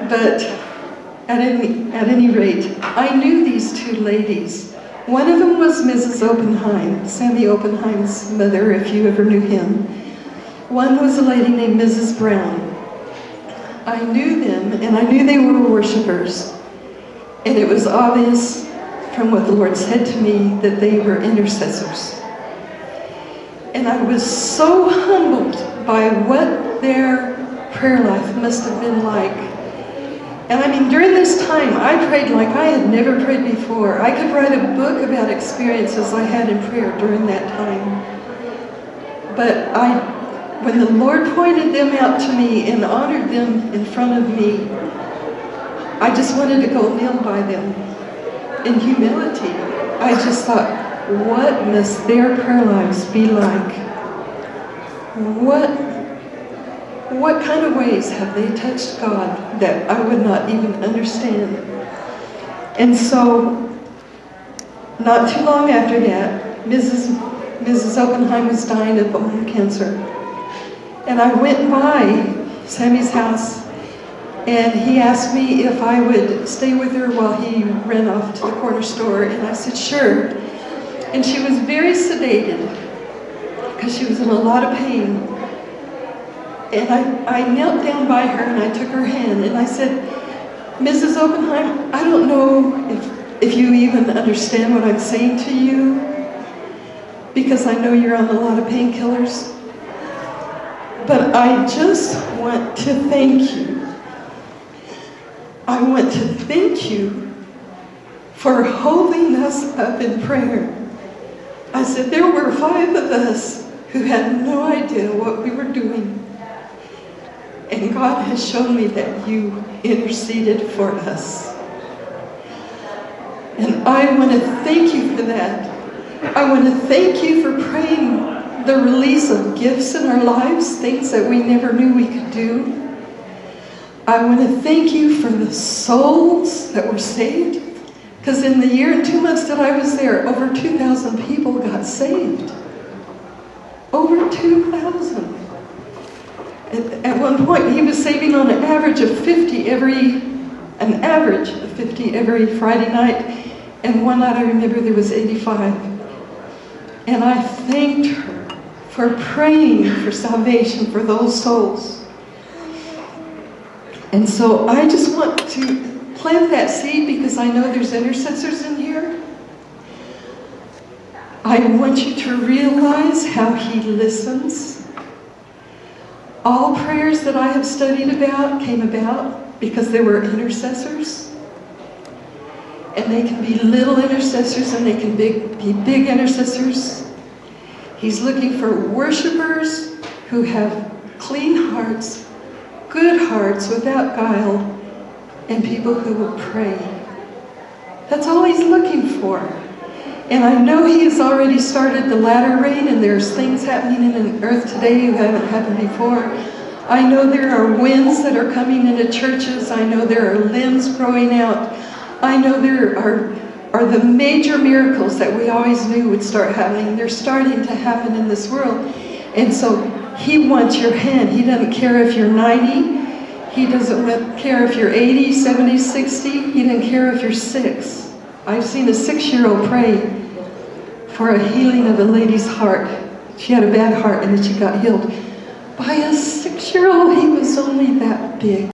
But at any rate, I knew these two ladies. One of them was Mrs. Oppenheim, Sammy Oppenheim's mother, if you ever knew him. One was a lady named Mrs. Brown. I knew them, and I knew they were worshipers. And it was obvious from what the Lord said to me that they were intercessors. And I was so humbled by what their prayer life must have been like. And I mean, during this time, I prayed like I had never prayed before. I could write a book about experiences I had in prayer during that time. But when the Lord pointed them out to me and honored them in front of me, I just wanted to go kneel by them in humility. I just thought, what must their prayer lives be like? What kind of ways have they touched God that I would not even understand? And so, not too long after that, Mrs. Oppenheim was dying of bone cancer. And I went by Sammy's house, and he asked me if I would stay with her while he ran off to the corner store, and I said, sure. And she was very sedated, because she was in a lot of pain. And I knelt down by her, and I took her hand, and I said, Mrs. Oppenheim, I don't know if you even understand what I'm saying to you, because I know you're on a lot of painkillers. But I just want to thank you. I want to thank you for holding us up in prayer. I said, there were 5 of us who had no idea what we were doing. And God has shown me that you interceded for us. And I want to thank you for that. I want to thank you for praying the release of gifts in our lives, things that we never knew we could do. I want to thank you for the souls that were saved, because in the year and 2 months that I was there, over 2,000 people got saved. Over 2,000. At one point, he was saving on an average of 50 every Friday night, and one night I remember there was 85. And I thanked her for praying for salvation for those souls. And so I just want to plant that seed, because I know there's intercessors in here. I want you to realize how he listens. All prayers that I have studied about came about because there were intercessors. And they can be little intercessors, and they can be big intercessors. He's looking for worshipers who have clean hearts, good hearts without guile, and people who will pray. That's all he's looking for. And I know he has already started the latter rain, and there's things happening in the earth today who haven't happened before. I know there are winds that are coming into churches. I know there are limbs growing out. I know there are the major miracles that we always knew would start happening. They're starting to happen in this world. And so he wants your hand. He doesn't care if you're 90. He doesn't care if you're 80, 70, 60. He doesn't care if you're 6. I've seen a 6-year-old pray for a healing of a lady's heart. She had a bad heart, and then she got healed. By a 6-year-old, he was only that big.